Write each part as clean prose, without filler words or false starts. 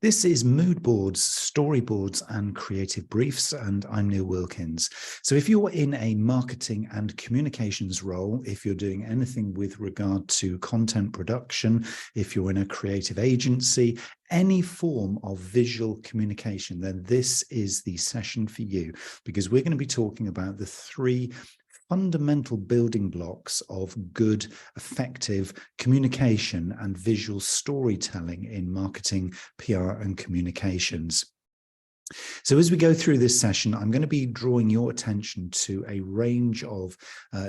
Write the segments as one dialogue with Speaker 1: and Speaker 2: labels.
Speaker 1: This is Mood Boards, Storyboards and Creative Briefs, and I'm Neil Wilkins. So if you're in a marketing and communications role, if you're doing anything with regard to content production, if you're in a creative agency, any form of visual communication, then this is the session for you, because we're going to be talking about the three fundamental building blocks of good, effective communication and visual storytelling in marketing, PR, and communications. So as we go through this session, I'm going to be drawing your attention to a range of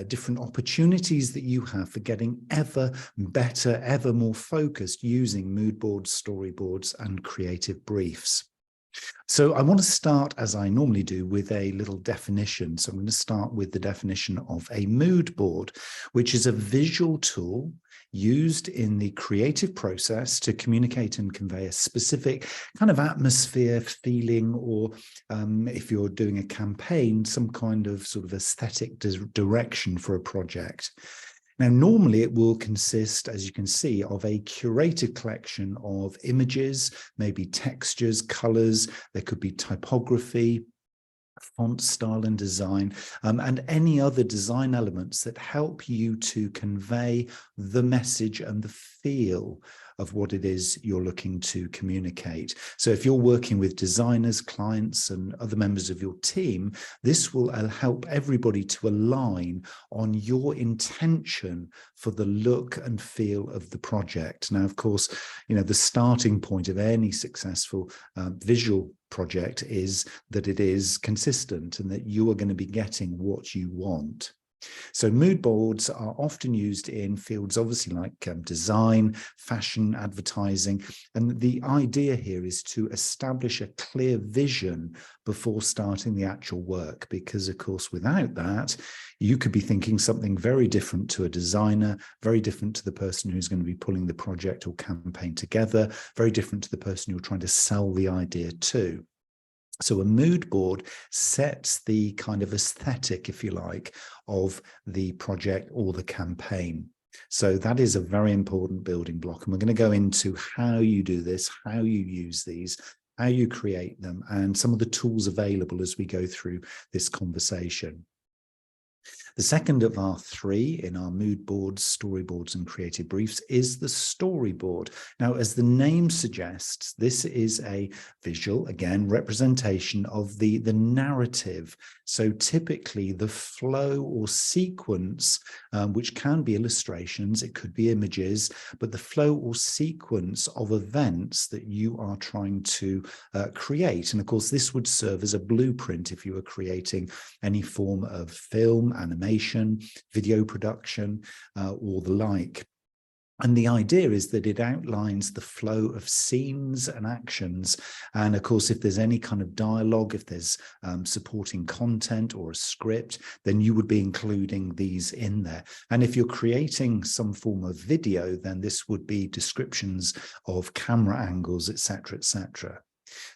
Speaker 1: different opportunities that you have for getting ever better, ever more focused using mood boards, storyboards, and creative briefs. So I want to start, as I normally do, with a little definition. So I'm going to start with the definition of a mood board, which is a visual tool used in the creative process to communicate and convey a specific kind of atmosphere, feeling, or if you're doing a campaign, some kind of sort of aesthetic direction for a project. Now, normally it will consist, as you can see, of a curated collection of images, maybe textures, colors. There could be typography, font style and design, and any other design elements that help you to convey the message and the feel of what it is you're looking to communicate. So if you're working with designers, clients, and other members of your team, this will help everybody to align on your intention for the look and feel of the project. Now, of course, you know, the starting point of any successful visual project is that it is consistent and that you are going to be getting what you want. So mood boards are often used in fields obviously like design, fashion, advertising, and the idea here is to establish a clear vision before starting the actual work, because of course without that you could be thinking something very different to a designer, very different to the person who's going to be pulling the project or campaign together, very different to the person you're trying to sell the idea to. So a mood board sets the kind of aesthetic, if you like, of the project or the campaign. So that is a very important building block. And we're going to go into how you do this, how you use these, how you create them, and some of the tools available as we go through this conversation. The second of our three in our mood boards, storyboards, and creative briefs is the storyboard. Now, as the name suggests, this is a visual, again, representation of the narrative. So typically the flow or sequence, which can be illustrations, it could be images, but the flow or sequence of events that you are trying to create. And of course, this would serve as a blueprint if you were creating any form of film, animation, video production, or the like. And the idea is that it outlines the flow of scenes and actions. And of course, if there's any kind of dialogue, if there's supporting content or a script, then you would be including these in there. And if you're creating some form of video, then this would be descriptions of camera angles, etc., etc.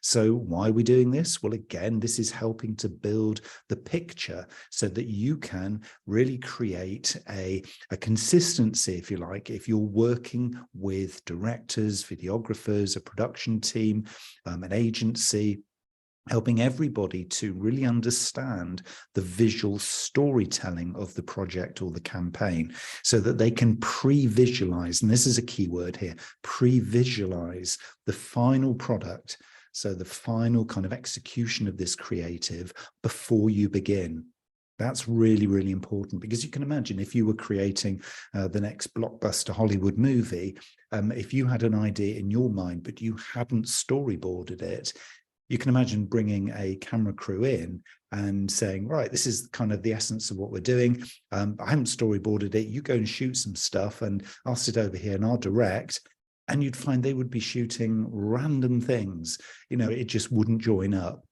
Speaker 1: So why are we doing this? Well, again, this is helping to build the picture so that you can really create a consistency, if you like, if you're working with directors, videographers, a production team, an agency, helping everybody to really understand the visual storytelling of the project or the campaign so that they can pre-visualize, and this is a key word here, pre-visualize the final product. So the final kind of execution of this creative before you begin. That's really, really important, because you can imagine if you were creating the next blockbuster Hollywood movie, if you had an idea in your mind, but you hadn't storyboarded it, you can imagine bringing a camera crew in and saying, right, this is kind of the essence of what we're doing. I haven't storyboarded it. You go and shoot some stuff and I'll sit over here and I'll direct. And you'd find they would be shooting random things. You know, it just wouldn't join up.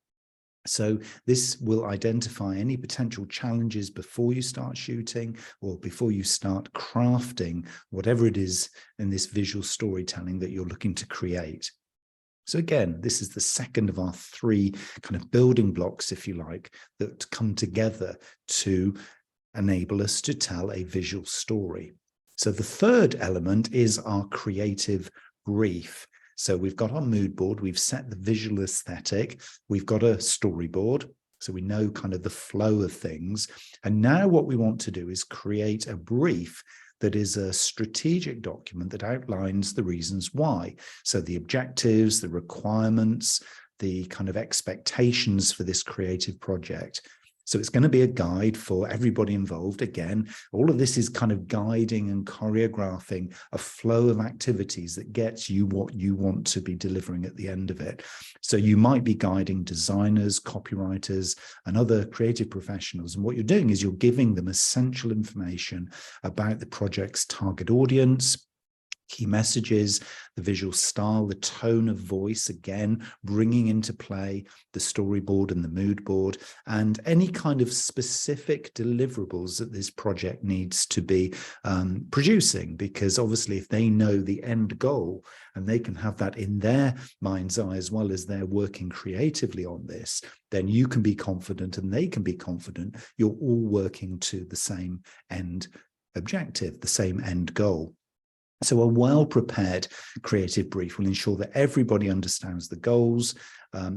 Speaker 1: So this will identify any potential challenges before you start shooting or before you start crafting whatever it is in this visual storytelling that you're looking to create. So again, this is the second of our three kind of building blocks, if you like, that come together to enable us to tell a visual story. So the third element is our creative brief. So we've got our mood board, we've set the visual aesthetic, we've got a storyboard, so we know kind of the flow of things. And now what we want to do is create a brief that is a strategic document that outlines the reasons why. So the objectives, the requirements, the kind of expectations for this creative project. So it's going to be a guide for everybody involved. Again, all of this is kind of guiding and choreographing a flow of activities that gets you what you want to be delivering at the end of it. So you might be guiding designers, copywriters, and other creative professionals. And what you're doing is you're giving them essential information about the project's target audience, key messages, the visual style, the tone of voice, again, bringing into play the storyboard and the mood board, and any kind of specific deliverables that this project needs to be producing. Because obviously, if they know the end goal and they can have that in their mind's eye as well as they're working creatively on this, then you can be confident and they can be confident you're all working to the same end objective, the same end goal. So a well-prepared creative brief will ensure that everybody understands the goals.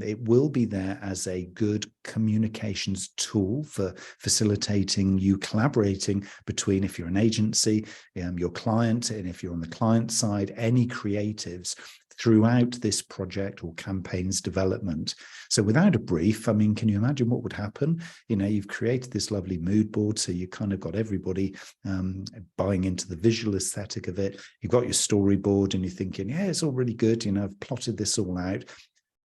Speaker 1: It will be there as a good communications tool for facilitating you collaborating between, if you're an agency, your client, and if you're on the client side, any creatives throughout this project or campaign's development. So without a brief, I mean, can you imagine what would happen? You've created this lovely mood board, so you kind of got everybody buying into the visual aesthetic of it. You've got your storyboard and you're thinking, yeah, it's all really good. I've plotted this all out,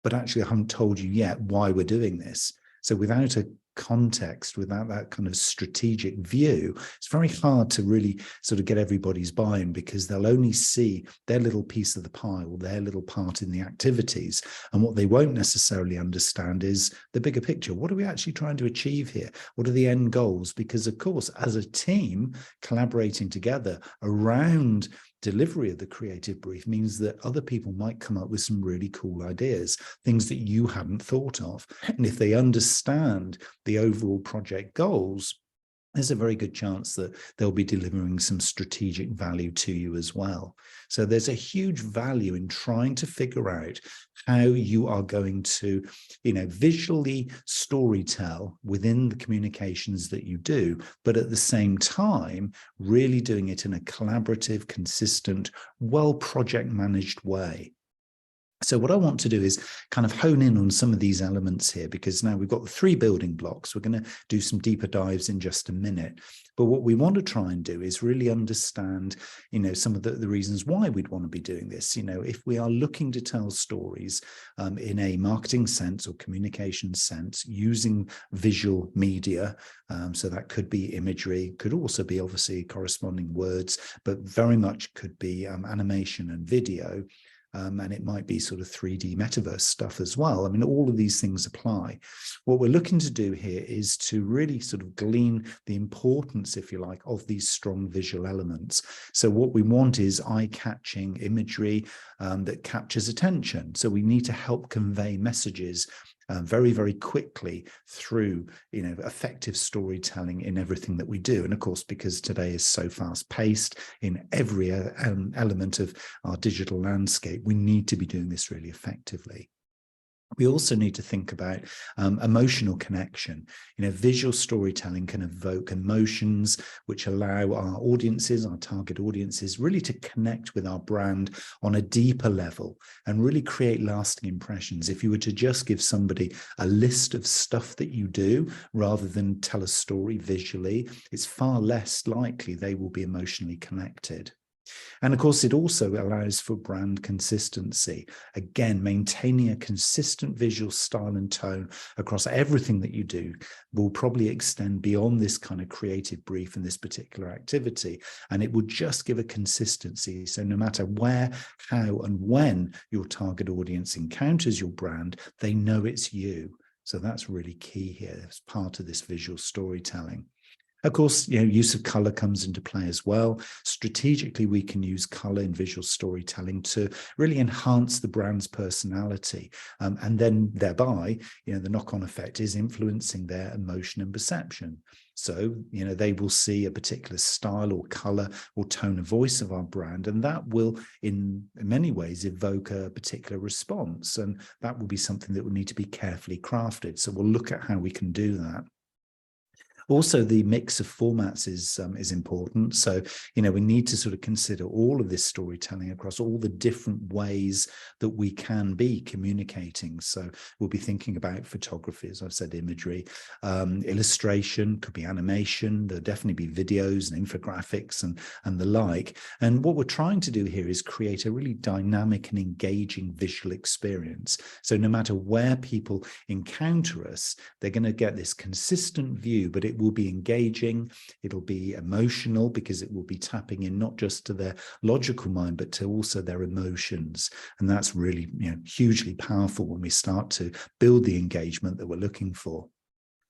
Speaker 1: but actually I haven't told you yet why we're doing this. So without a context, without that kind of strategic view, it's very hard to really sort of get everybody's buy-in, because they'll only see their little piece of the pie or their little part in the activities. And what they won't necessarily understand is the bigger picture. What are we actually trying to achieve here? What are the end goals? Because of course, as a team collaborating together around delivery of the creative brief means that other people might come up with some really cool ideas, things that you hadn't thought of. And if they understand the overall project goals, there's a very good chance that they'll be delivering some strategic value to you as well. So there's a huge value in trying to figure out how you are going to, visually storytell within the communications that you do, but at the same time, really doing it in a collaborative, consistent, well project managed way. So what I want to do is kind of hone in on some of these elements here, because now we've got the 3 building blocks. We're going to do some deeper dives in just a minute. But what we want to try and do is really understand, some of the reasons why we'd want to be doing this. If we are looking to tell stories in a marketing sense or communication sense using visual media, so that could be imagery, could also be obviously corresponding words, but very much could be animation and video. And it might be sort of 3D metaverse stuff as well. I mean, all of these things apply. What we're looking to do here is to really sort of glean the importance, if you like, of these strong visual elements. So what we want is eye-catching imagery that captures attention. So we need to help convey messages very, very quickly through, effective storytelling in everything that we do. And of course, because today is so fast paced in every element of our digital landscape, we need to be doing this really effectively. We also need to think about emotional connection. Visual storytelling can evoke emotions which allow our audiences, our target audiences, really to connect with our brand on a deeper level and really create lasting impressions. If you were to just give somebody a list of stuff that you do rather than tell a story visually, it's far less likely they will be emotionally connected. And of course, it also allows for brand consistency. Again, maintaining a consistent visual style and tone across everything that you do will probably extend beyond this kind of creative brief and this particular activity. And it will just give a consistency. So no matter where, how, and when your target audience encounters your brand, they know it's you. So that's really key here as part of this visual storytelling. Of course, use of color comes into play as well. Strategically, we can use color in visual storytelling to really enhance the brand's personality. And then thereby, the knock-on effect is influencing their emotion and perception. So, they will see a particular style or color or tone of voice of our brand, and that will, in many ways, evoke a particular response. And that will be something that will need to be carefully crafted. So we'll look at how we can do that. Also, the mix of formats is important. So, we need to sort of consider all of this storytelling across all the different ways that we can be communicating. So we'll be thinking about photography, as I've said, imagery, illustration, could be animation, there'll definitely be videos and infographics and the like. And what we're trying to do here is create a really dynamic and engaging visual experience. So no matter where people encounter us, they're going to get this consistent view, but it will be engaging, it'll be emotional, because it will be tapping in not just to their logical mind, but to also their emotions. And that's really, hugely powerful when we start to build the engagement that we're looking for.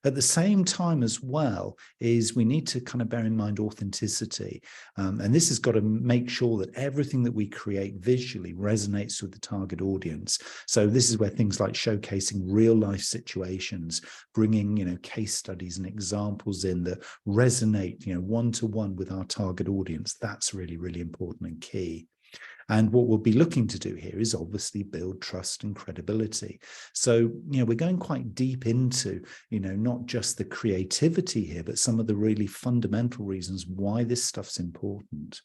Speaker 1: At the same time as well is we need to kind of bear in mind authenticity. And this has got to make sure that everything that we create visually resonates with the target audience. So this is where things like showcasing real life situations, bringing, case studies and examples in that resonate, one-to-one with our target audience. That's really, really important and key. And what we'll be looking to do here is obviously build trust and credibility. So, we're going quite deep into, not just the creativity here, but some of the really fundamental reasons why this stuff's important.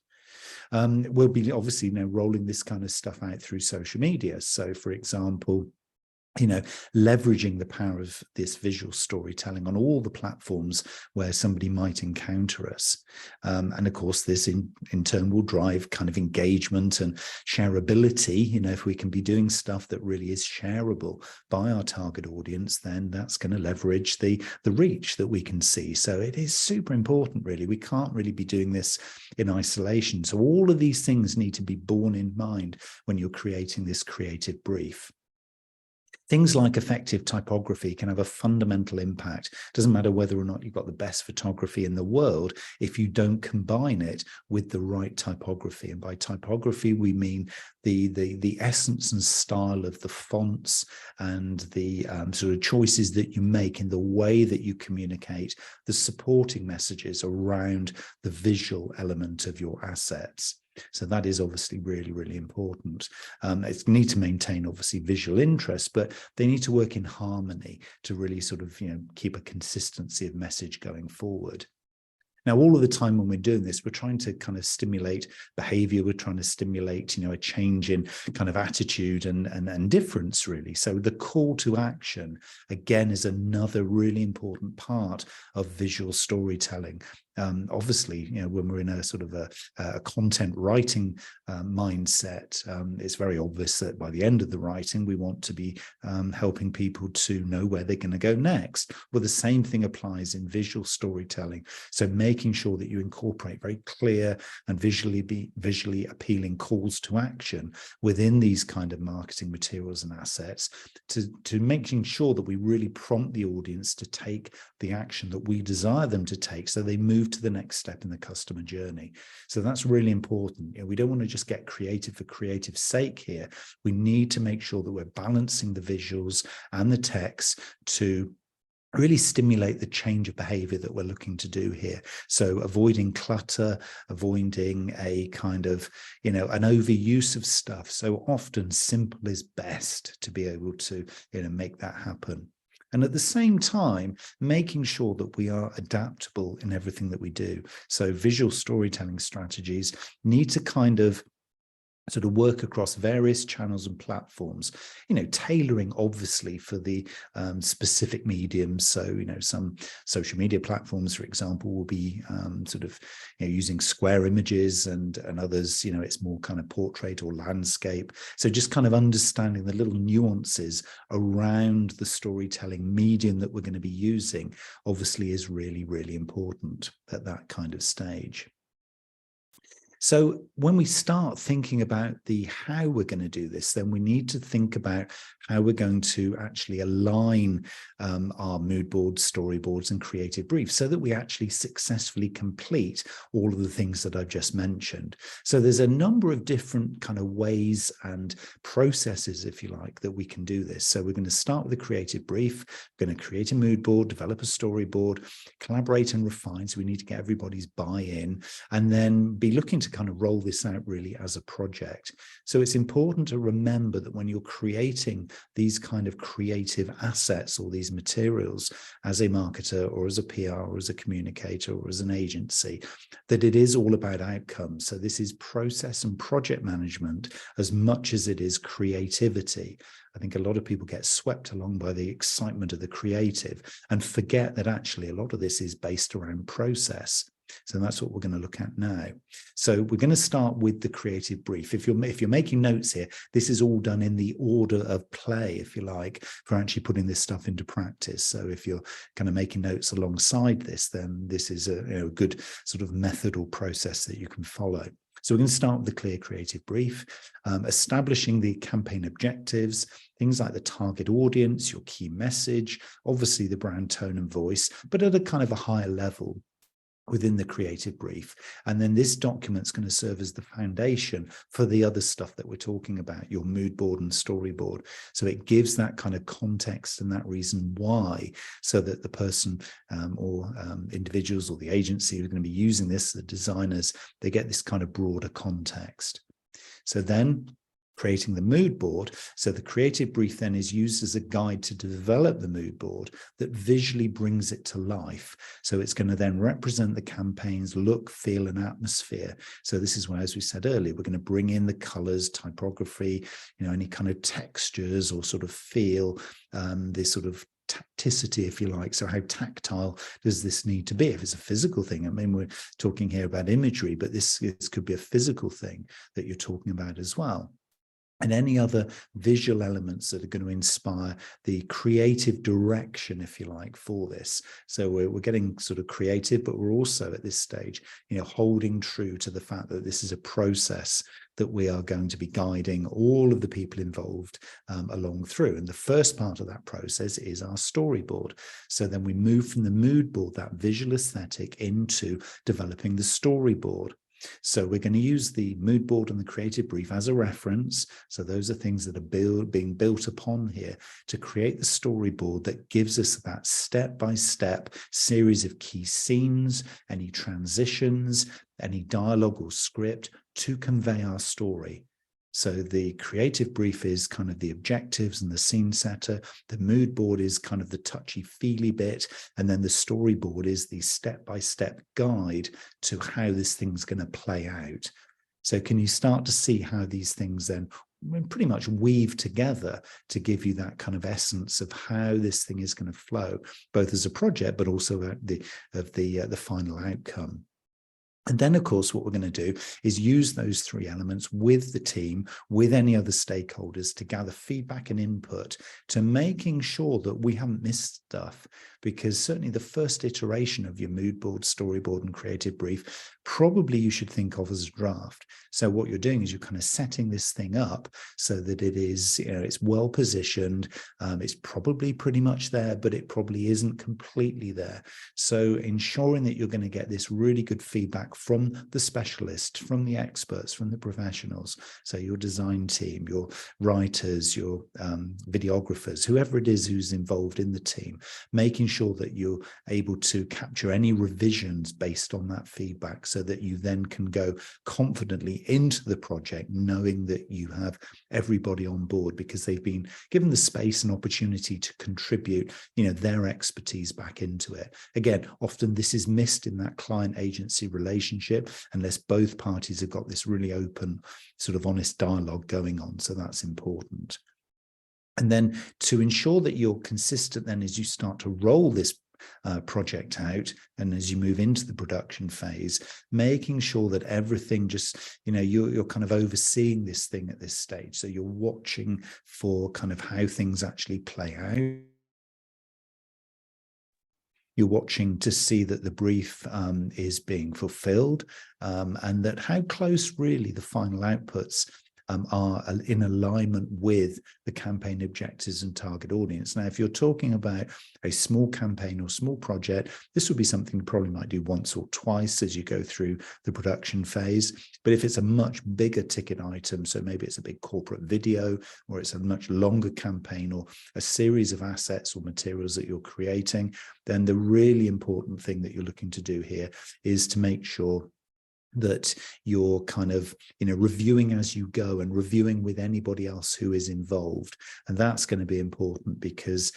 Speaker 1: We'll be obviously rolling this kind of stuff out through social media. So, for example, leveraging the power of this visual storytelling on all the platforms where somebody might encounter us. And of course, this in turn will drive kind of engagement and shareability. If we can be doing stuff that really is shareable by our target audience, then that's going to leverage the reach that we can see. So it is super important, really. We can't really be doing this in isolation. So all of these things need to be borne in mind when you're creating this creative brief. Things like effective typography can have a fundamental impact. It doesn't matter whether or not you've got the best photography in the world if you don't combine it with the right typography. And by typography, we mean the essence and style of the fonts and the sort of choices that you make in the way that you communicate the supporting messages around the visual element of your assets. So that is obviously really, really important. It's need to maintain obviously visual interest, but they need to work in harmony to really sort of, keep a consistency of message going forward. Now, all of the time when we're doing this, we're trying to kind of stimulate behavior. We're trying to stimulate, a change in kind of attitude and difference, really. So the call to action, again, is another really important part of visual storytelling. Obviously, when we're in a sort of a content writing mindset, it's very obvious that by the end of the writing, we want to be helping people to know where they're going to go next. Well, the same thing applies in visual storytelling. So making sure that you incorporate very clear and visually appealing calls to action within these kind of marketing materials and assets to making sure that we really prompt the audience to take the action that we desire them to take, so they move to the next step in the customer journey. So that's really important. We don't want to just get creative for creative sake here. We need to make sure that we're balancing the visuals and the text to really stimulate the change of behavior that we're looking to do here. So avoiding clutter, avoiding a kind of, an overuse of stuff. So often simple is best to be able to, make that happen. And at the same time, making sure that we are adaptable in everything that we do. So visual storytelling strategies need to kind of sort of work across various channels and platforms, tailoring obviously for the specific mediums. So, some social media platforms, for example, will be sort of using square images, and others, it's more kind of portrait or landscape. So just kind of understanding the little nuances around the storytelling medium that we're going to be using obviously is really, really important at that kind of stage. So when we start thinking about the how we're going to do this, then we need to think about how we're going to actually align our mood boards, storyboards, and creative briefs so that we actually successfully complete all of the things that I've just mentioned. So there's a number of different kind of ways and processes, if you like, that we can do this. So we're going to start with a creative brief, we're going to create a mood board, develop a storyboard, collaborate and refine. So we need to get everybody's buy-in, and then be looking to kind of roll this out really as a project. So it's important to remember that when you're creating these kind of creative assets or these materials as a marketer or as a PR or as a communicator or as an agency, that it is all about outcomes. So this is process and project management as much as it is creativity. I think a lot of people get swept along by the excitement of the creative and forget that actually a lot of this is based around process. So that's what we're going to look at now. So we're going to start with the creative brief. If you're making notes here, this is all done in the order of play, if you like, for actually putting this stuff into practice. So if you're kind of making notes alongside this, then this is a good sort of method or process that you can follow. So we're going to start with the clear creative brief, establishing the campaign objectives, things like the target audience, your key message, obviously the brand tone and voice, but at a kind of a higher level within the creative brief. And then this document's going to serve as the foundation for the other stuff that we're talking about, your mood board and storyboard. So it gives that kind of context and that reason why, so that the person or individuals or the agency who are going to be using this, the designers, they get this kind of broader context. So then creating the mood board. So the creative brief then is used as a guide to develop the mood board that visually brings it to life. So it's going to then represent the campaign's look, feel, and atmosphere. So this is why, as we said earlier, we're going to bring in the colors, typography, any kind of textures or sort of feel, this sort of tacticity, if you like. So how tactile does this need to be? If it's a physical thing, I mean, we're talking here about imagery, but this could be a physical thing that you're talking about as well. And any other visual elements that are going to inspire the creative direction, if you like, for this. So we're getting sort of creative, but we're also at this stage, holding true to the fact that this is a process that we are going to be guiding all of the people involved along through. And the first part of that process is our storyboard. So then we move from the mood board, that visual aesthetic, into developing the storyboard. So we're going to use the mood board and the creative brief as a reference. So those are things that are being built upon here to create the storyboard that gives us that step-by-step series of key scenes, any transitions, any dialogue or script to convey our story. So the creative brief is kind of the objectives and the scene setter. The mood board is kind of the touchy-feely bit. And then the storyboard is the step-by-step guide to how this thing's going to play out. So can you start to see how these things then pretty much weave together to give you that kind of essence of how this thing is going to flow, both as a project, but also the final outcome. And then, of course, what we're going to do is use those three elements with the team, with any other stakeholders, to gather feedback and input to making sure that we haven't missed stuff. Because certainly the first iteration of your mood board, storyboard, and creative brief, probably you should think of as a draft. So what you're doing is you're kind of setting this thing up so that it is, it's well positioned. It's probably pretty much there, but it probably isn't completely there. So ensuring that you're going to get this really good feedback from the specialists, from the experts, from the professionals. So your design team, your writers, your videographers, whoever it is who's involved in the team, making sure that you're able to capture any revisions based on that feedback so that you then can go confidently into the project knowing that you have everybody on board because they've been given the space and opportunity to contribute, their expertise back into it. Again, often this is missed in that client agency relationship unless both parties have got this really open, sort of honest dialogue going on. So that's important. And then to ensure that you're consistent then as you start to roll this project out and as you move into the production phase, making sure that everything just, you're kind of overseeing this thing at this stage. So you're watching for kind of how things actually play out. You're watching to see that the brief is being fulfilled, and that how close really the final outputs are in alignment with the campaign objectives and target audience. Now, if you're talking about a small campaign or small project, this would be something you probably might do once or twice as you go through the production phase. But if it's a much bigger ticket item, so maybe it's a big corporate video, or it's a much longer campaign, or a series of assets or materials that you're creating, then the really important thing that you're looking to do here is to make sure that you're kind of, reviewing as you go and reviewing with anybody else who is involved. And that's going to be important because,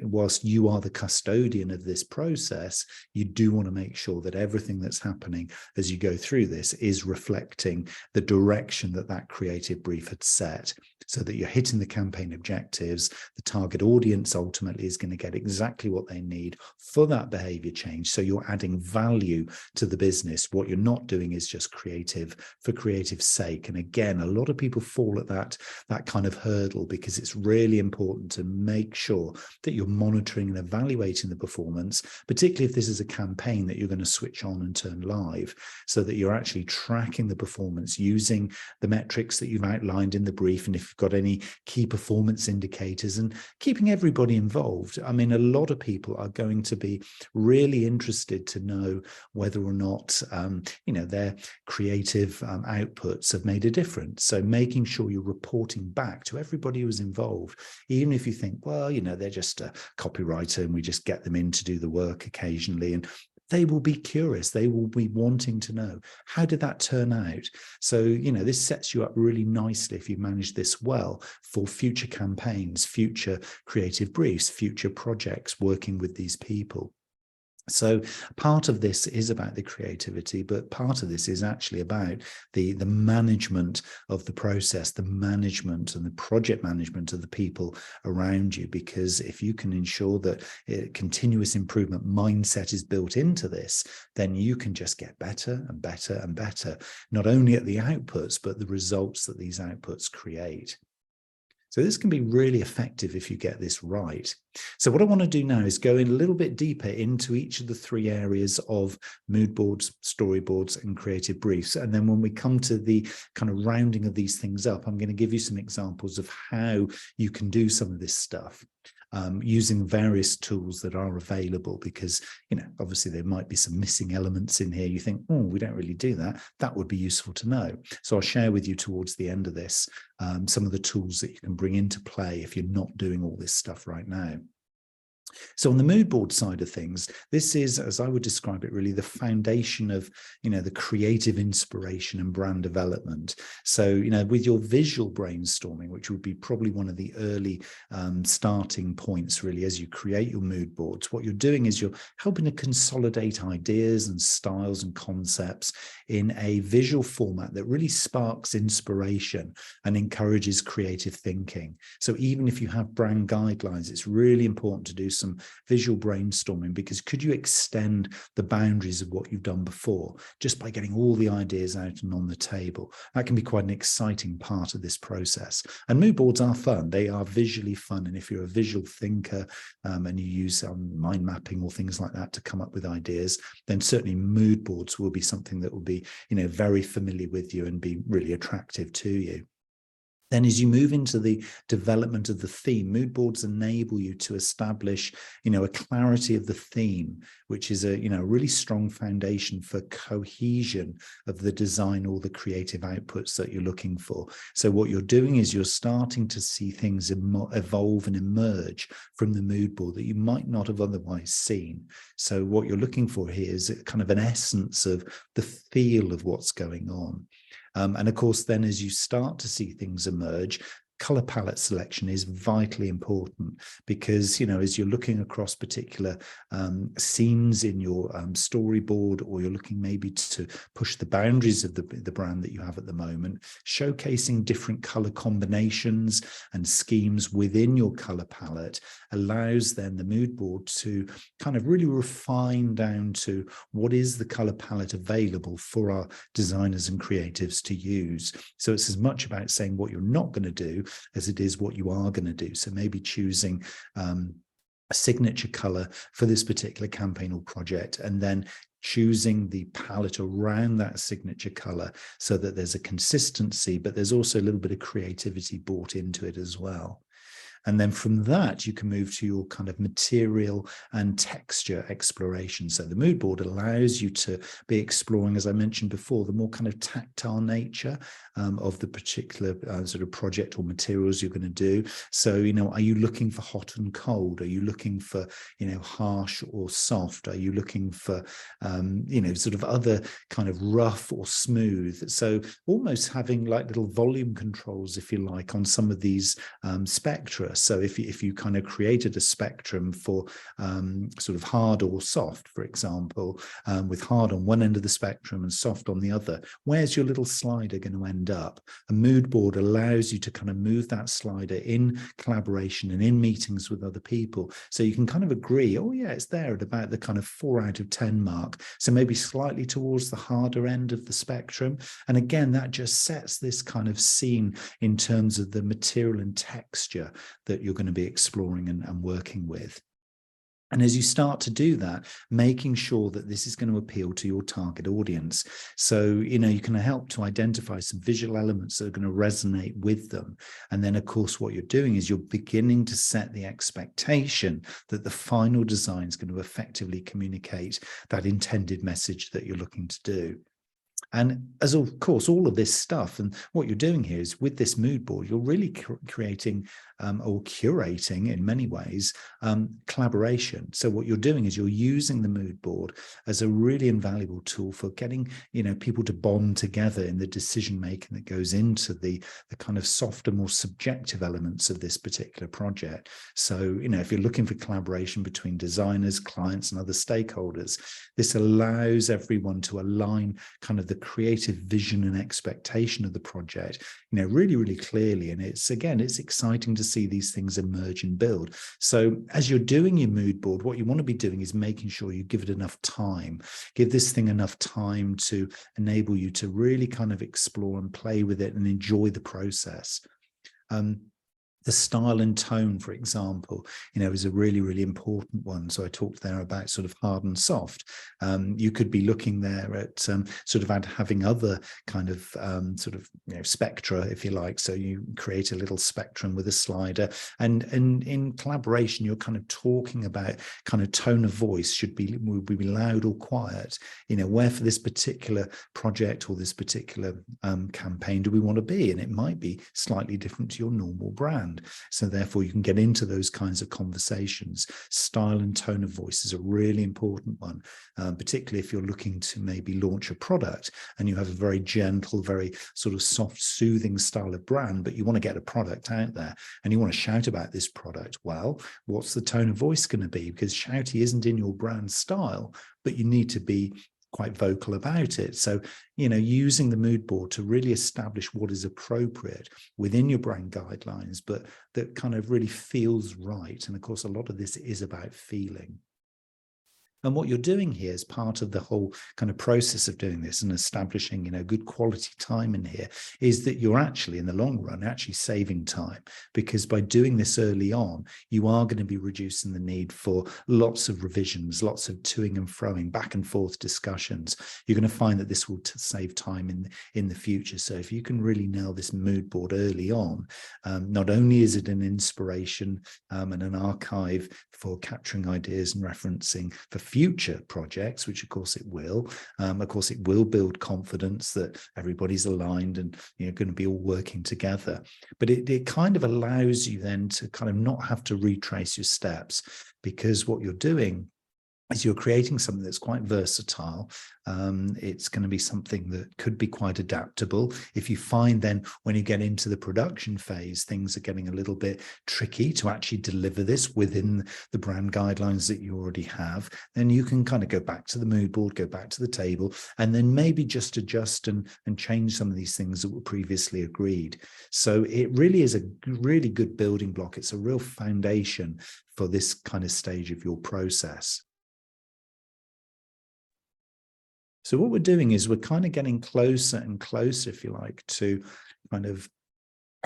Speaker 1: whilst you are the custodian of this process, you do want to make sure that everything that's happening as you go through this is reflecting the direction that that creative brief had set, so that you're hitting the campaign objectives. The target audience ultimately is going to get exactly what they need for that behavior change. So you're adding value to the business. What you're not doing is just creative for creative's sake. And again, a lot of people fall at that kind of hurdle, because it's really important to make sure that you're monitoring and evaluating the performance, particularly if this is a campaign that you're going to switch on and turn live, so that you're actually tracking the performance using the metrics that you've outlined in the brief. And if you've got any key performance indicators, and keeping everybody involved. I mean, a lot of people are going to be really interested to know whether or not, their creative outputs have made a difference. So making sure you're reporting back to everybody who's involved, even if you think, well, they're just a copywriter and we just get them in to do the work occasionally. And they will be curious. They will be wanting to know, how did that turn out? So, this sets you up really nicely if you manage this well for future campaigns, future creative briefs, future projects working with these people. So part of this is about the creativity, but part of this is actually about the management of the process, the management and the project management of the people around you. Because if you can ensure that a continuous improvement mindset is built into this, then you can just get better and better and better, not only at the outputs, but the results that these outputs create. So this can be really effective if you get this right. So what I want to do now is go in a little bit deeper into each of the three areas of mood boards, storyboards, and creative briefs. And then when we come to the kind of rounding of these things up, I'm going to give you some examples of how you can do some of this stuff. Using various tools that are available, because, obviously there might be some missing elements in here. You think, oh, we don't really do that. That would be useful to know. So I'll share with you towards the end of this some of the tools that you can bring into play if you're not doing all this stuff right now. So on the mood board side of things, this is, as I would describe it, really the foundation of, the creative inspiration and brand development. So, with your visual brainstorming, which would be probably one of the early starting points, really, as you create your mood boards, what you're doing is you're helping to consolidate ideas and styles and concepts in a visual format that really sparks inspiration and encourages creative thinking. So even if you have brand guidelines, it's really important to do some visual brainstorming, because could you extend the boundaries of what you've done before just by getting all the ideas out and on the table? That can be quite an exciting part of this process. And mood boards are fun. They are visually fun. And if you're a visual thinker and you use mind mapping or things like that to come up with ideas, then certainly mood boards will be something that will be, very familiar with you and be really attractive to you. Then as you move into the development of the theme, mood boards enable you to establish, a clarity of the theme, which is a really strong foundation for cohesion of the design or the creative outputs that you're looking for. So what you're doing is you're starting to see things evolve and emerge from the mood board that you might not have otherwise seen. So what you're looking for here is kind of an essence of the feel of what's going on. And of course, then as you start to see things emerge, color palette selection is vitally important, because, as you're looking across particular scenes in your storyboard, or you're looking maybe to push the boundaries of the brand that you have at the moment, showcasing different color combinations and schemes within your color palette allows then the mood board to kind of really refine down to what is the color palette available for our designers and creatives to use. So it's as much about saying what you're not going to do as it is what you are going to do. So maybe choosing a signature color for this particular campaign or project, and then choosing the palette around that signature color so that there's a consistency, but there's also a little bit of creativity brought into it as well. And then from that, you can move to your kind of material and texture exploration. So the mood board allows you to be exploring, as I mentioned before, the more kind of tactile nature of the particular sort of project or materials you're going to do. So, are you looking for hot and cold? Are you looking for, harsh or soft? Are you looking for, sort of other kind of rough or smooth? So almost having like little volume controls, if you like, on some of these spectra. So if you kind of created a spectrum for sort of hard or soft, for example, with hard on one end of the spectrum and soft on the other, where's your little slider going to end up? A mood board allows you to kind of move that slider in collaboration and in meetings with other people. So you can kind of agree, oh yeah, it's there at about the kind of 4 out of 10 mark. So maybe slightly towards the harder end of the spectrum. And again, that just sets this kind of scene in terms of the material and texture that you're going to be exploring and working with. And as you start to do that, making sure that this is going to appeal to your target audience. So, you can help to identify some visual elements that are going to resonate with them. And then, of course, what you're doing is you're beginning to set the expectation that the final design is going to effectively communicate that intended message that you're looking to do. And as of course, all of this stuff, and what you're doing here is with this mood board, you're really creating or curating in many ways collaboration. So what you're doing is you're using the mood board as a really invaluable tool for getting people to bond together in the decision making that goes into the kind of softer, more subjective elements of this particular project. So if you're looking for collaboration between designers, clients, and other stakeholders, this allows everyone to align kind of the creative vision and expectation of the project, really, really clearly. And it's exciting to see these things emerge and build. So as you're doing your mood board, what you want to be doing is making sure you give it enough time, give this thing enough time to enable you to really kind of explore and play with it and enjoy the process. The style and tone, for example, is a really, really important one. So I talked there about sort of hard and soft. You could be looking there at sort of having other kind of spectra, if you like. So you create a little spectrum with a slider, and in collaboration, you're kind of talking about kind of tone of voice will be loud or quiet. Where for this particular project or this particular campaign do we want to be? And it might be slightly different to your normal brand. So therefore, you can get into those kinds of conversations. Style and tone of voice is a really important one, particularly if you're looking to maybe launch a product and you have a very gentle, very sort of soft, soothing style of brand, but you want to get a product out there and you want to shout about this product. Well, what's the tone of voice going to be? Because shouty isn't in your brand style, but you need to be quite vocal about it. So, using the mood board to really establish what is appropriate within your brand guidelines, but that kind of really feels right. And of course, a lot of this is about feeling. And what you're doing here as part of the whole kind of process of doing this and establishing, good quality time in here is that you're actually, in the long run, actually saving time, because by doing this early on, you are going to be reducing the need for lots of revisions, lots of toing and froing, back and forth discussions. You're going to find that this will save time in the future. So if you can really nail this mood board early on, not only is it an inspiration and an archive for capturing ideas and referencing for future projects, which of course it will. Of course, it will build confidence that everybody's aligned and going to be all working together. But it kind of allows you then to kind of not have to retrace your steps, because what you're doing is you're creating something that's quite versatile. It's going to be something that could be quite adaptable. If you find then when you get into the production phase, things are getting a little bit tricky to actually deliver this within the brand guidelines that you already have, then you can kind of go back to the mood board, go back to the table, and then maybe just adjust and change some of these things that were previously agreed. So it really is a really good building block. It's a real foundation for this kind of stage of your process. So what we're doing is we're kind of getting closer and closer, if you like, to kind of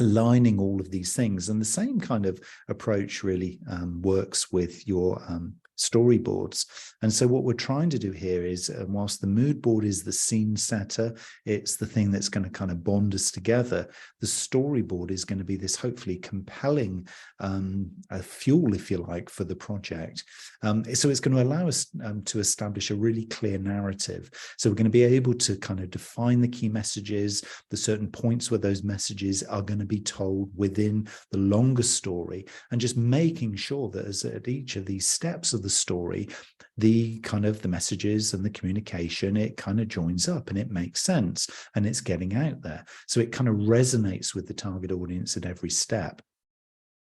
Speaker 1: aligning all of these things. And the same kind of approach really works with your storyboards. And so what we're trying to do here is, whilst the mood board is the scene setter, it's the thing that's going to kind of bond us together, the storyboard is going to be this hopefully compelling fuel, if you like, for the project. So it's going to allow us to establish a really clear narrative. So we're going to be able to kind of define the key messages, the certain points where those messages are going to be told within the longer story, and just making sure that as at each of these steps of the story, the kind of the messages and the communication, it kind of joins up and it makes sense and it's getting out there. So it kind of resonates with the target audience at every step.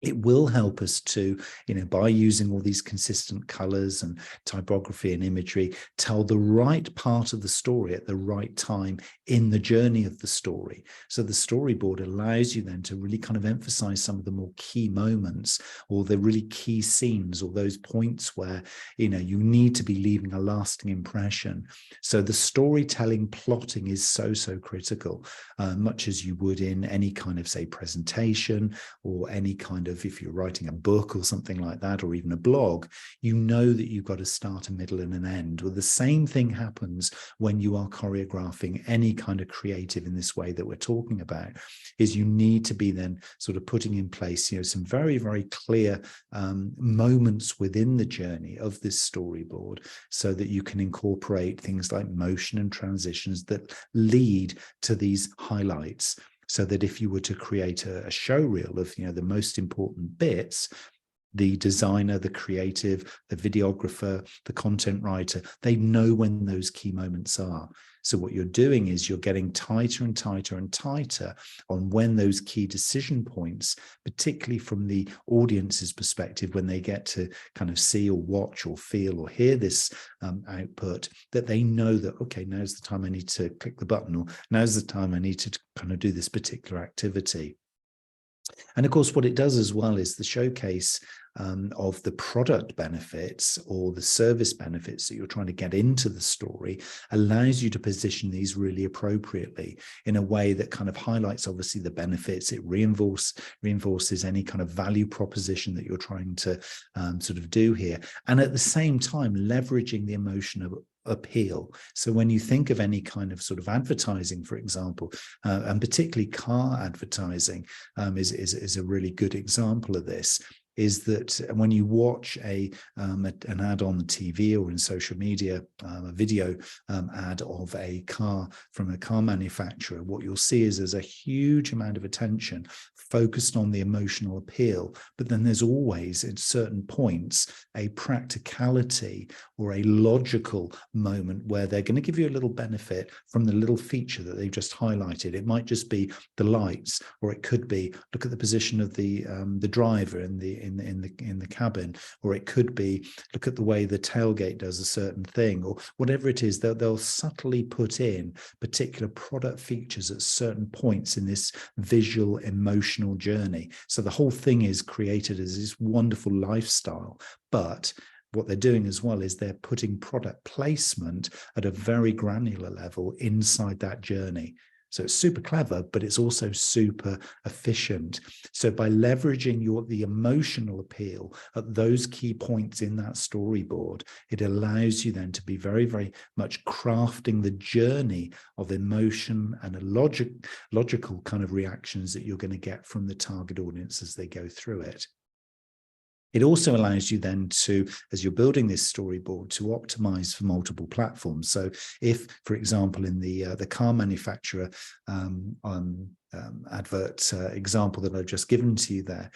Speaker 1: It will help us to, by using all these consistent colors and typography and imagery, tell the right part of the story at the right time in the journey of the story. So the storyboard allows you then to really kind of emphasize some of the more key moments, or the really key scenes, or those points where, you need to be leaving a lasting impression. So the storytelling plotting is so critical, much as you would in any kind of, say, presentation, or any kind of, if you're writing a book or something like that, or even a blog, you know that you've got a start, a middle, and an end. Well, the same thing happens when you are choreographing any kind of creative in this way that we're talking about, is you need to be then sort of putting in place, some very clear moments within the journey of this storyboard, so that you can incorporate things like motion and transitions that lead to these highlights. So that if you were to create a show reel of, the most important bits, the designer, the creative, the videographer, the content writer, they know when those key moments are. So what you're doing is you're getting tighter and tighter and tighter on when those key decision points, particularly from the audience's perspective, when they get to kind of see or watch or feel or hear this output, that they know that, okay, now's the time I need to click the button, or now's the time I need to kind of do this particular activity. And of course, what it does as well is the showcase of the product benefits or the service benefits that you're trying to get into the story allows you to position these really appropriately in a way that kind of highlights, obviously, the benefits. It reinforces any kind of value proposition that you're trying to sort of do here. And at the same time, leveraging the emotion of appeal. So when you think of any kind of sort of advertising, for example, and particularly car advertising is a really good example of this, is that when you watch an ad on the TV or in social media, a video ad of a car from a car manufacturer, what you'll see is there's a huge amount of attention focused on the emotional appeal, but then there's always at certain points a practicality or a logical moment where they're going to give you a little benefit from the little feature that they've just highlighted. It might just be the lights, or it could be look at the position of the driver in the cabin, or it could be look at the way the tailgate does a certain thing, or whatever it is. They'll subtly put in particular product features at certain points in this visual emotional journey. So the whole thing is created as this wonderful lifestyle, but what they're doing as well is they're putting product placement at a very granular level inside that journey. So it's super clever, but it's also super efficient. So by leveraging the emotional appeal at those key points in that storyboard, it allows you then to be very much crafting the journey of emotion and a logical kind of reactions that you're going to get from the target audience as they go through it. It also allows you then to, as you're building this storyboard, to optimize for multiple platforms. So if, for example, in the car manufacturer advert example that I've just given to you there,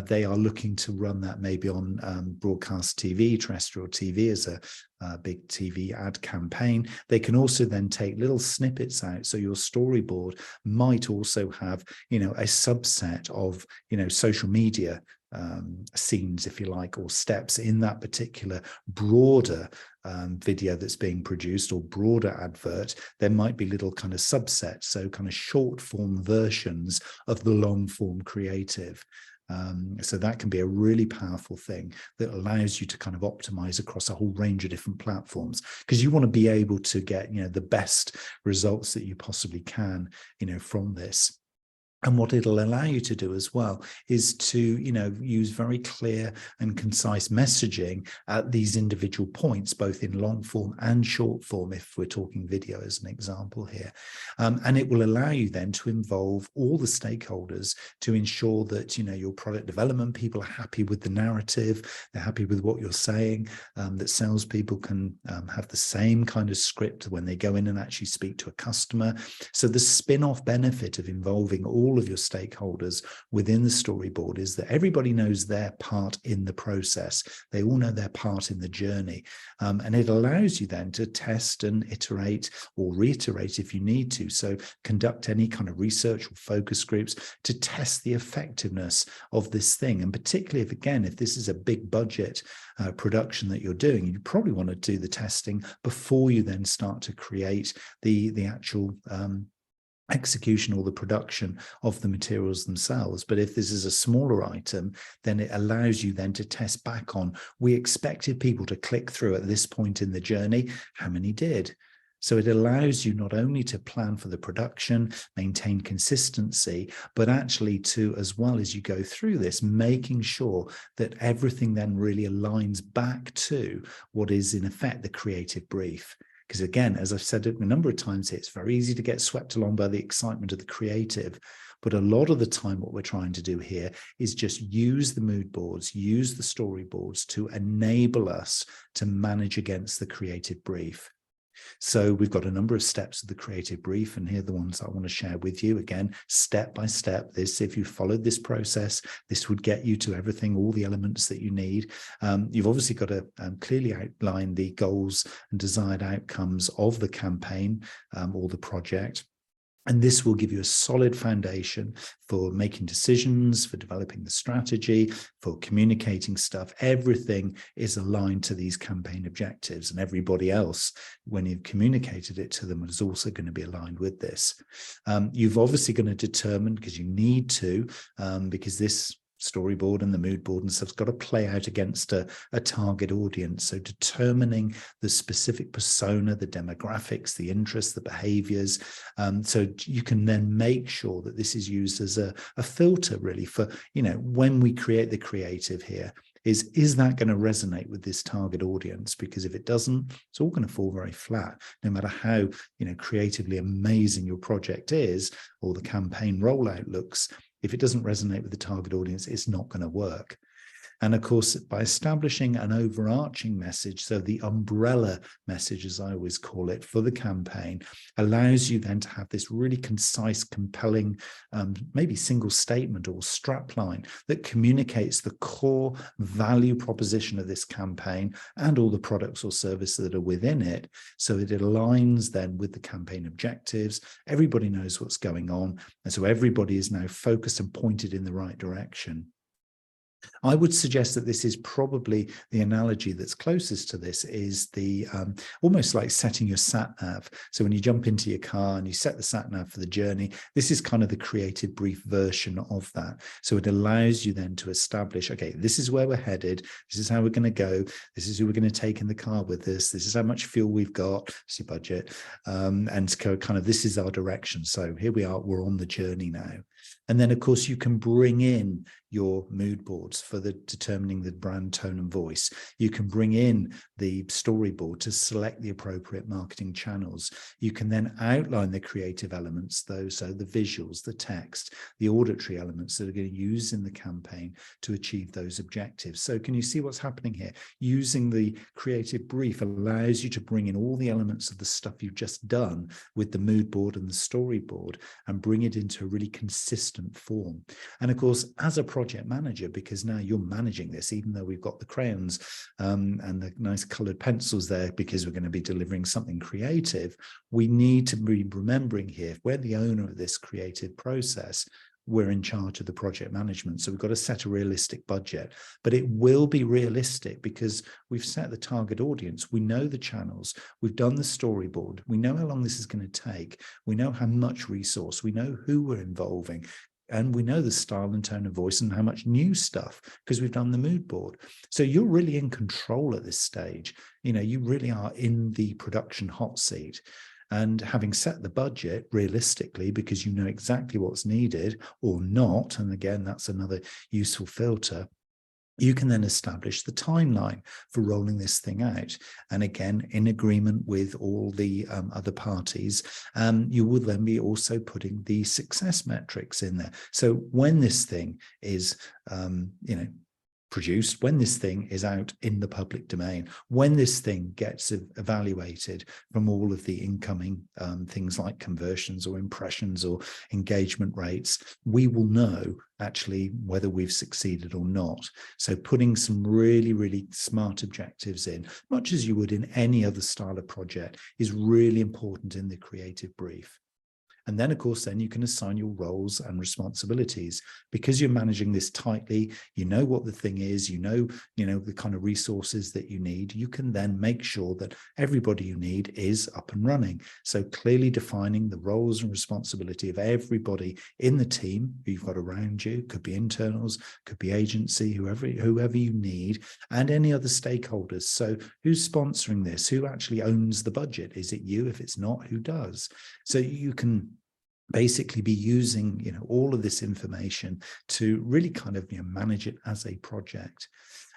Speaker 1: they are looking to run that maybe on broadcast TV, terrestrial TV as a big TV ad campaign. They can also then take little snippets out. So your storyboard might also have, a subset of, social media scenes, if you like, or steps in that particular broader video that's being produced or broader advert. There might be little kind of subsets, so kind of short form versions of the long form creative. So that can be a really powerful thing that allows you to kind of optimize across a whole range of different platforms, because you want to be able to get, the best results that you possibly can, from this. And what it'll allow you to do as well is to, use very clear and concise messaging at these individual points, both in long form and short form, if we're talking video as an example here. And it will allow you then to involve all the stakeholders to ensure that, your product development people are happy with the narrative, they're happy with what you're saying, that salespeople can have the same kind of script when they go in and actually speak to a customer. So the spin-off benefit of involving all of your stakeholders within the storyboard is that everybody knows their part in the process. They all know their part in the journey. And it allows you then to test and iterate or reiterate if you need to. So conduct any kind of research or focus groups to test the effectiveness of this thing. And particularly if this is a big budget production that you're doing, you probably want to do the testing before you then start to create the actual execution or the production of the materials themselves. But if this is a smaller item, then it allows you then to test back on, we expected people to click through at this point in the journey, how many did? So it allows you not only to plan for the production, maintain consistency, but actually to, as well as you go through this, making sure that everything then really aligns back to what is in effect the creative brief. Because again, as I've said it a number of times here, it's very easy to get swept along by the excitement of the creative. But a lot of the time, what we're trying to do here is just use the mood boards, use the storyboards to enable us to manage against the creative brief. So we've got a number of steps of the creative brief, and here are the ones I want to share with you. Again, step by step. If you followed this process, this would get you to everything, all the elements that you need. You've obviously got to clearly outline the goals and desired outcomes of the campaign or the project. And this will give you a solid foundation for making decisions, for developing the strategy, for communicating stuff. Everything is aligned to these campaign objectives, and everybody else, when you've communicated it to them, is also going to be aligned with this. You've obviously going to determine, because you need to, because this storyboard and the mood board and stuff's got to play out against a target audience. So determining the specific persona, the demographics, the interests, the behaviors. So you can then make sure that this is used as a filter really for, when we create the creative here, is that going to resonate with this target audience? Because if it doesn't, it's all going to fall very flat, no matter how, creatively amazing your project is or the campaign rollout looks. If it doesn't resonate with the target audience, it's not going to work. And of course, by establishing an overarching message, so the umbrella message, as I always call it, for the campaign, allows you then to have this really concise, compelling, maybe single statement or strapline that communicates the core value proposition of this campaign and all the products or services that are within it. So it aligns then with the campaign objectives. Everybody knows what's going on. And so everybody is now focused and pointed in the right direction. I would suggest that this is probably the analogy that's closest to this is the almost like setting your sat nav. So when you jump into your car and you set the sat nav for the journey, this is kind of the creative brief version of that. So it allows you then to establish, okay, this is where we're headed. This is how we're going to go. This is who we're going to take in the car with us. This is how much fuel we've got. It's your budget. And kind of this is our direction. So here we are. We're on the journey now. And then, of course, you can bring in your mood boards for the determining the brand tone and voice. You can bring in the storyboard to select the appropriate marketing channels. You can then outline the creative elements, though, so the visuals, the text, the auditory elements that are going to use in the campaign to achieve those objectives. So can you see what's happening here? Using the creative brief allows you to bring in all the elements of the stuff you've just done with the mood board and the storyboard and bring it into a really consistent form. And of course, as a project manager, because now you're managing this, even though we've got the crayons and the nice colored pencils there, because we're going to be delivering something creative, we need to be remembering here, if we're the owner of this creative process, we're in charge of the project management. So we've got to set a realistic budget, but it will be realistic because we've set the target audience. We know the channels. We've done the storyboard. We know how long this is going to take. We know how much resource. We know who we're involving. And we know the style and tone of voice and how much new stuff because we've done the mood board. So you're really in control at this stage. You really are in the production hot seat. And having set the budget realistically, because you know exactly what's needed or not, and again, that's another useful filter, you can then establish the timeline for rolling this thing out. And again, in agreement with all the other parties, you will then be also putting the success metrics in there. So when this thing is, produced, when this thing is out in the public domain, when this thing gets evaluated from all of the incoming things like conversions or impressions or engagement rates, we will know actually whether we've succeeded or not. So putting some really, really smart objectives in, much as you would in any other style of project, is really important in the creative brief. And then, of course, then you can assign your roles and responsibilities. Because you're managing this tightly, you know what the thing is, you know the kind of resources that you need. You can then make sure that everybody you need is up and running. So clearly defining the roles and responsibility of everybody in the team who you've got around you, could be internals, could be agency, whoever you need, and any other stakeholders. So who's sponsoring this? Who actually owns the budget? Is it you? If it's not, who does? So you can basically be using all of this information to really kind of manage it as a project.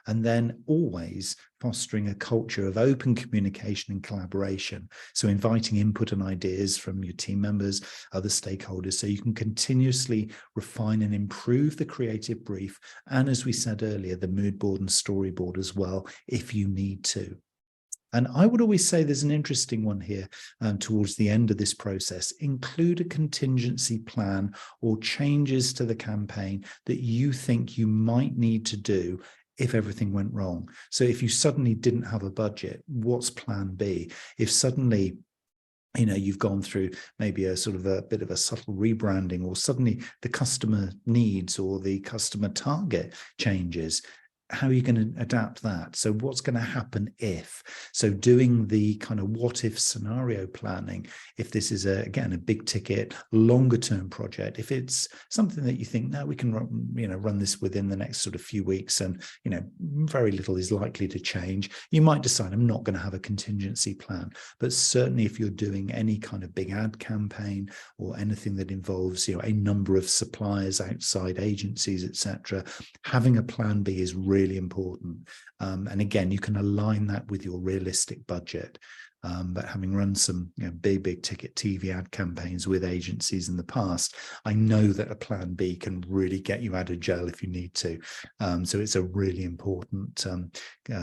Speaker 1: And then always fostering a culture of open communication and collaboration. So inviting input and ideas from your team members, other stakeholders, so you can continuously refine and improve the creative brief. And as we said earlier, the mood board and storyboard as well, if you need to. And I would always say there's an interesting one here towards the end of this process. Include a contingency plan or changes to the campaign that you think you might need to do if everything went wrong. So if you suddenly didn't have a budget, what's plan B? If suddenly you've gone through maybe a sort of a bit of a subtle rebranding, or suddenly the customer needs or the customer target changes, how are you going to adapt that? So what's going to happen if? So doing the kind of what if scenario planning, if this is again a big ticket, longer term project, if it's something that you think, no, we can run this within the next sort of few weeks, and very little is likely to change, you might decide I'm not going to have a contingency plan. But certainly if you're doing any kind of big ad campaign or anything that involves a number of suppliers, outside agencies, etc., having a plan B is really important. And again, you can align that with your realistic budget. But having run some big ticket TV ad campaigns with agencies in the past, I know that a plan B can really get you out of jail if you need to. So it's a really important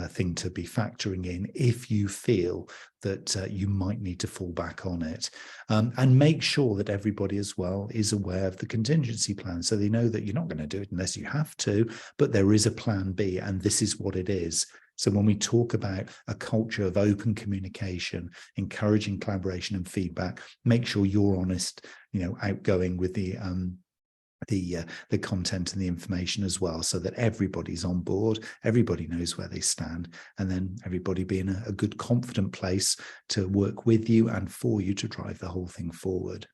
Speaker 1: thing to be factoring in if you feel that you might need to fall back on it. And make sure that everybody as well is aware of the contingency plan, so they know that you're not going to do it unless you have to, but there is a plan B, and this is what it is. So when we talk about a culture of open communication, encouraging collaboration and feedback, make sure you're honest, outgoing with the content and the information as well, so that everybody's on board, everybody knows where they stand, and then everybody be in a good, confident place to work with you and for you to drive the whole thing forward.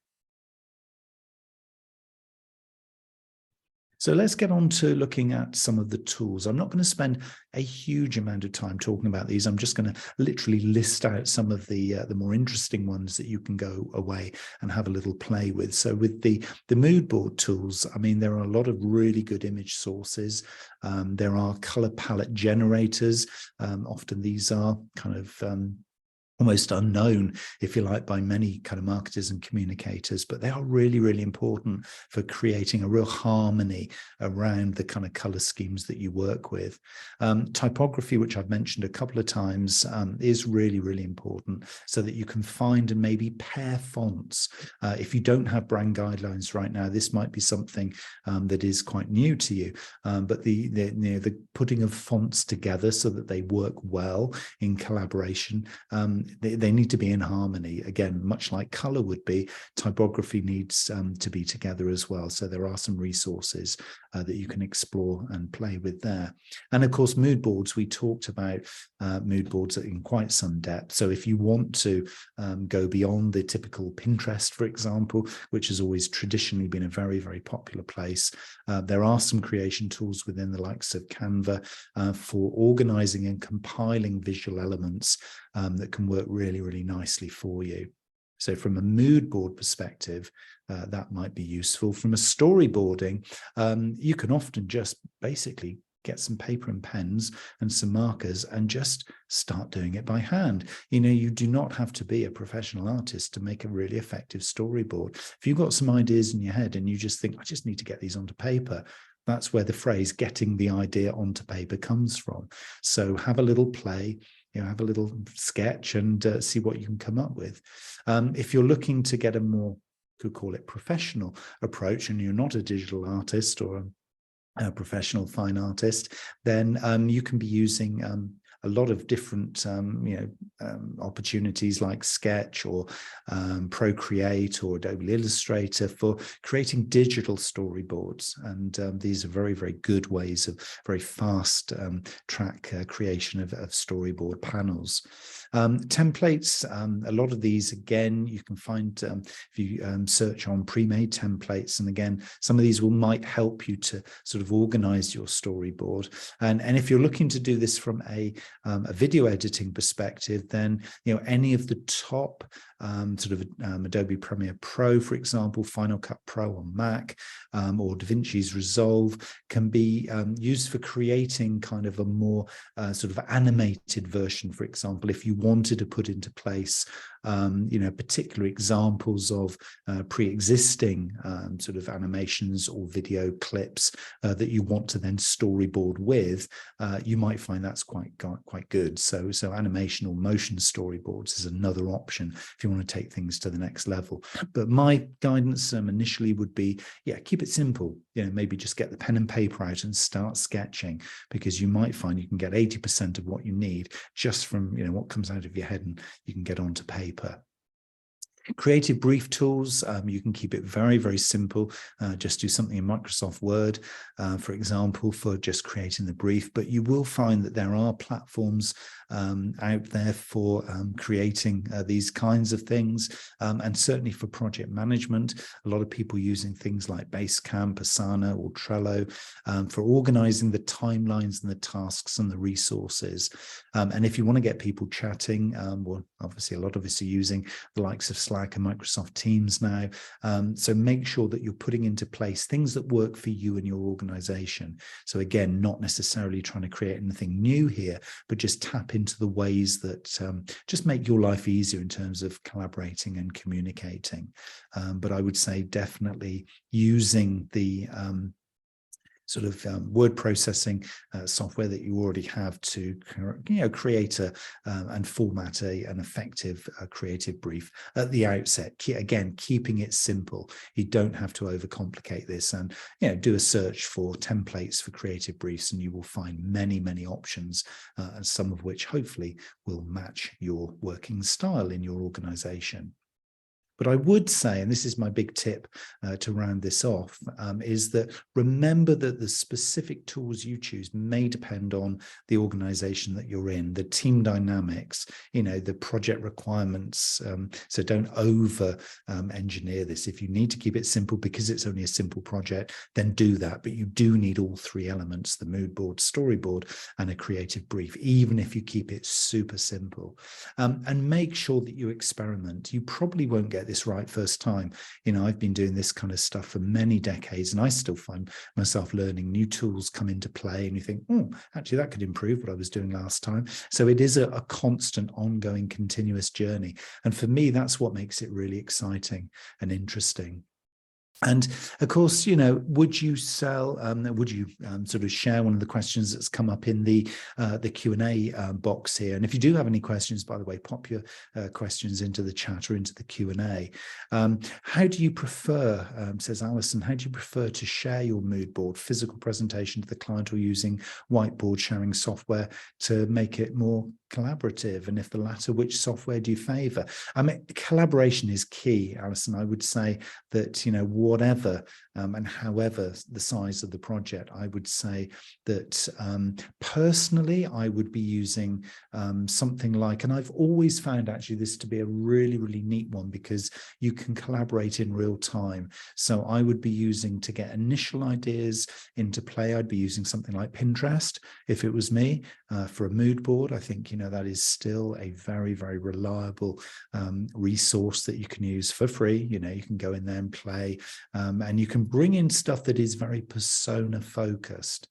Speaker 1: So let's get on to looking at some of the tools. I'm not going to spend a huge amount of time talking about these. I'm just going to literally list out some of the more interesting ones that you can go away and have a little play with. So with the mood board tools, I mean, there are a lot of really good image sources. There are color palette generators. Often these are kind of almost unknown, if you like, by many kind of marketers and communicators, but they are really, really important for creating a real harmony around the kind of color schemes that you work with. Typography, which I've mentioned a couple of times, is really, really important, so that you can find and maybe pair fonts. If you don't have brand guidelines right now, this might be something that is quite new to you, but the putting of fonts together so that they work well in collaboration, they need to be in harmony. Again, much like color would be, typography needs to be together as well. So there are some resources that you can explore and play with there. And of course, mood boards, we talked about mood boards in quite some depth. So if you want to go beyond the typical Pinterest, for example, which has always traditionally been a very, very popular place, there are some creation tools within the likes of Canva for organizing and compiling visual elements that can work really, really nicely for you. So from a mood board perspective, that might be useful. From a storyboarding, you can often just basically get some paper and pens and some markers and just start doing it by hand. You do not have to be a professional artist to make a really effective storyboard. If you've got some ideas in your head and you just think, I just need to get these onto paper, that's where the phrase getting the idea onto paper comes from. So have a little play, have a little sketch and see what you can come up with. If you're looking to get a more, could call it professional approach, and you're not a digital artist or a professional fine artist, then you can be using a lot of different opportunities like Sketch or Procreate or Adobe Illustrator for creating digital storyboards. And these are very, very good ways of very fast track creation of storyboard panels. Templates, a lot of these, again, you can find if you search on pre-made templates. And again, some of these might help you to sort of organize your storyboard. And if you're looking to do this from a video editing perspective, then any of the top Adobe Premiere Pro, for example, Final Cut Pro on Mac, or DaVinci's Resolve can be used for creating kind of a more sort of animated version. For example, if you wanted to put into place particular examples of pre-existing sort of animations or video clips that you want to then storyboard with, you might find that's quite good. So animation or motion storyboards is another option if you want to take things to the next level. But my guidance initially would be, keep it simple. Maybe just get the pen and paper out and start sketching, because you might find you can get 80% of what you need just from what comes out of your head, and you can get onto paper. Creative brief tools, you can keep it very, very simple. Just do something in Microsoft Word, for example, for just creating the brief. But you will find that there are platforms out there for creating these kinds of things, and certainly for project management. A lot of people using things like Basecamp, Asana, or Trello for organizing the timelines and the tasks and the resources. And if you want to get people chatting, well, obviously a lot of us are using the likes of Slack and Microsoft Teams now. So make sure that you're putting into place things that work for you and your organization. So again, not necessarily trying to create anything new here, but just tap into the ways that just make your life easier in terms of collaborating and communicating. But I would say definitely using the sort of word processing software that you already have to create and format an effective creative brief at the outset. Again, keeping it simple. You don't have to overcomplicate this, and do a search for templates for creative briefs, and you will find many, many options, some of which hopefully will match your working style in your organization. But I would say, and this is my big tip to round this off, is that remember that the specific tools you choose may depend on the organization that you're in, the team dynamics, the project requirements. So don't over engineer this. If you need to keep it simple because it's only a simple project, then do that. But you do need all three elements: the mood board, storyboard, and a creative brief, even if you keep it super simple. And make sure that you experiment. You probably won't get this right first time. I've been doing this kind of stuff for many decades, and I still find myself learning new tools come into play, and you think, oh, actually that could improve what I was doing last time. So it is a constant, ongoing, continuous journey. And for me, that's what makes it really exciting and interesting. And of course, would you sell? Would you sort of share one of the questions that's come up in the Q&A box here? And if you do have any questions, by the way, pop your questions into the chat or into the Q&A. How do you prefer, says Alison, how do you prefer to share your mood board, physical presentation to the client, or using whiteboard sharing software to make it more collaborative? And if the latter, which software do you favor? I mean, collaboration is key, Alison. I would say that, whatever and however the size of the project. I would say that personally, I would be using something like, and I've always found actually this to be a really, really neat one because you can collaborate in real time. So I would be using, to get initial ideas into play, I'd be using something like Pinterest if it was me. For a mood board, I think, that is still a very, very reliable resource that you can use for free. You can go in there and play, and you can bring in stuff that is very persona focused.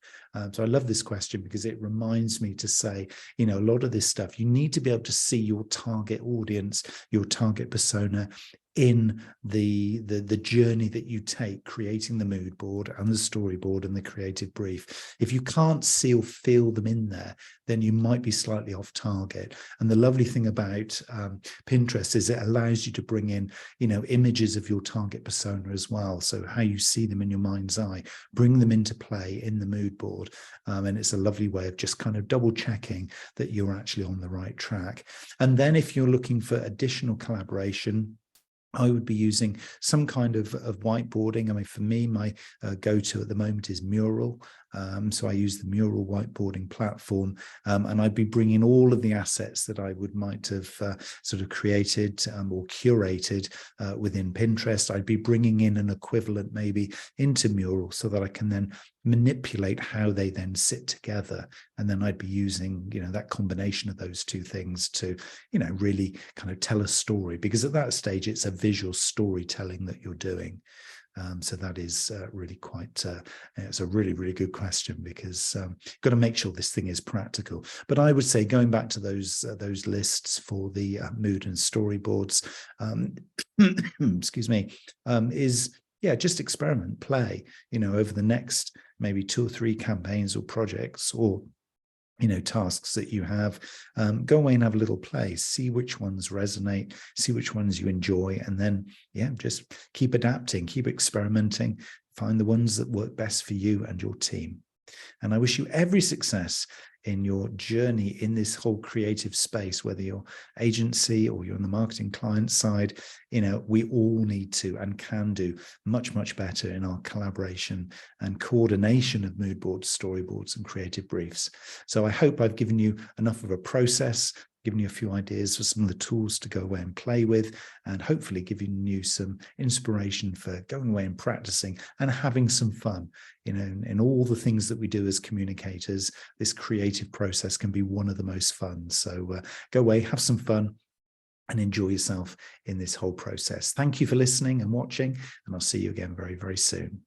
Speaker 1: So I love this question because it reminds me to say, a lot of this stuff, you need to be able to see your target audience, your target persona in the journey that you take, creating the mood board and the storyboard and the creative brief. If you can't see or feel them in there, then you might be slightly off target. And the lovely thing about Pinterest is it allows you to bring in, images of your target persona as well. So how you see them in your mind's eye, bring them into play in the mood board. And it's a lovely way of just kind of double checking that you're actually on the right track. And then if you're looking for additional collaboration, I would be using some kind of whiteboarding. I mean, for me, my go-to at the moment is Mural. So I use the Mural whiteboarding platform, and I'd be bringing all of the assets that I might have sort of created or curated within Pinterest. I'd be bringing in an equivalent maybe into Mural so that I can then manipulate how they then sit together. And then I'd be using, that combination of those two things to, really kind of tell a story, because at that stage, it's a visual storytelling that you're doing. So that is really quite, it's a really, really good question, because you've got to make sure this thing is practical. But I would say, going back to those lists for the mood and storyboards, excuse me, is, just experiment, play, over the next maybe 2 or 3 campaigns or projects, or tasks that you have, go away and have a little play, see which ones resonate, see which ones you enjoy, and then, just keep adapting, keep experimenting, find the ones that work best for you and your team. And I wish you every success in your journey in this whole creative space, whether you're agency or you're on the marketing client side. We all need to and can do much, much better in our collaboration and coordination of mood boards, storyboards, and creative briefs. So I hope I've given you enough of a process, given you a few ideas for some of the tools to go away and play with, and hopefully giving you some inspiration for going away and practicing and having some fun. In all the things that we do as communicators, this creative process can be one of the most fun. So go away, have some fun, and enjoy yourself in this whole process. Thank you for listening and watching, and I'll see you again very, very soon.